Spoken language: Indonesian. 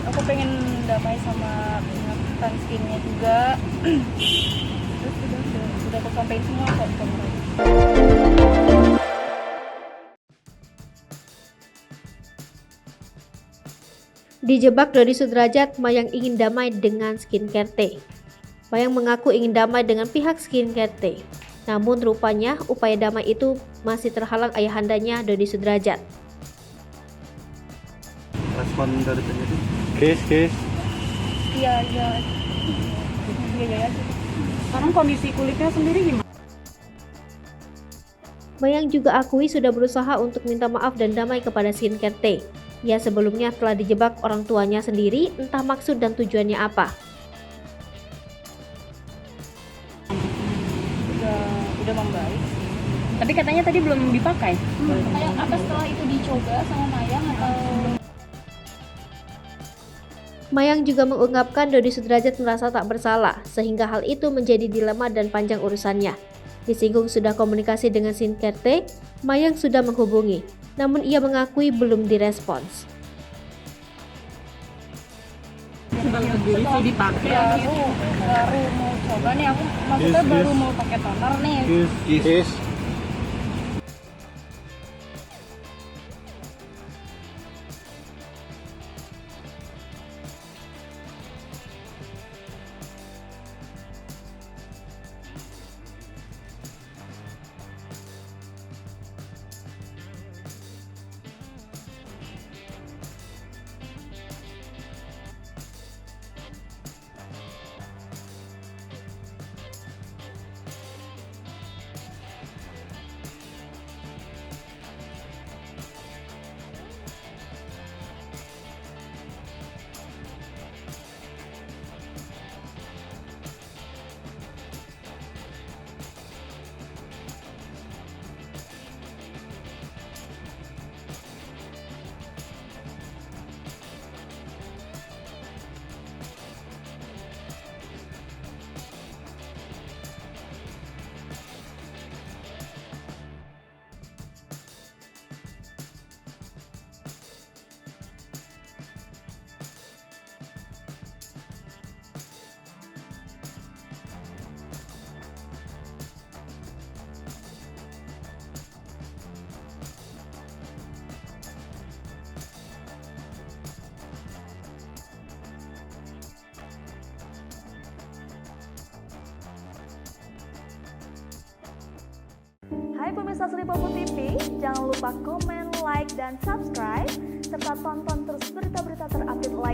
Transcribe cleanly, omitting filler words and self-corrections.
Aku pengen damai sama pengangkutan skinnya juga. Terus udah aku sampein semua kok ke mereka. Dijebak Dodi Sudrajat, Mayang ingin damai dengan Skincare T. Mayang mengaku ingin damai dengan pihak Skincare T. Namun rupanya upaya damai itu masih terhalang ayahandanya Dodi Sudrajat. Respon dari penyidik? Kes. Iya aja. Sekarang kondisi kulitnya sendiri gimana? Mayang juga akui sudah berusaha untuk minta maaf dan damai kepada Skincare T. Ia sebelumnya telah dijebak orang tuanya sendiri, entah maksud dan tujuannya apa. Udah membaik. Tapi katanya tadi belum dipakai. Kayak apa setelah itu dicoba sama Mayang atau Mayang juga mengungkapkan Dodi Sudrajat merasa tak bersalah, sehingga hal itu menjadi dilema dan panjang urusannya. Disinggung sudah komunikasi dengan Skincare T, Mayang sudah menghubungi, namun ia mengakui belum direspons. Setelah dipakai. ya aku baru mau coba nih, aku maksudnya baru mau pakai toner nih. Kes. Hai pemirsa Sri Popo TV, jangan lupa komen, like, dan subscribe, serta tonton terus berita-berita terupdate lainnya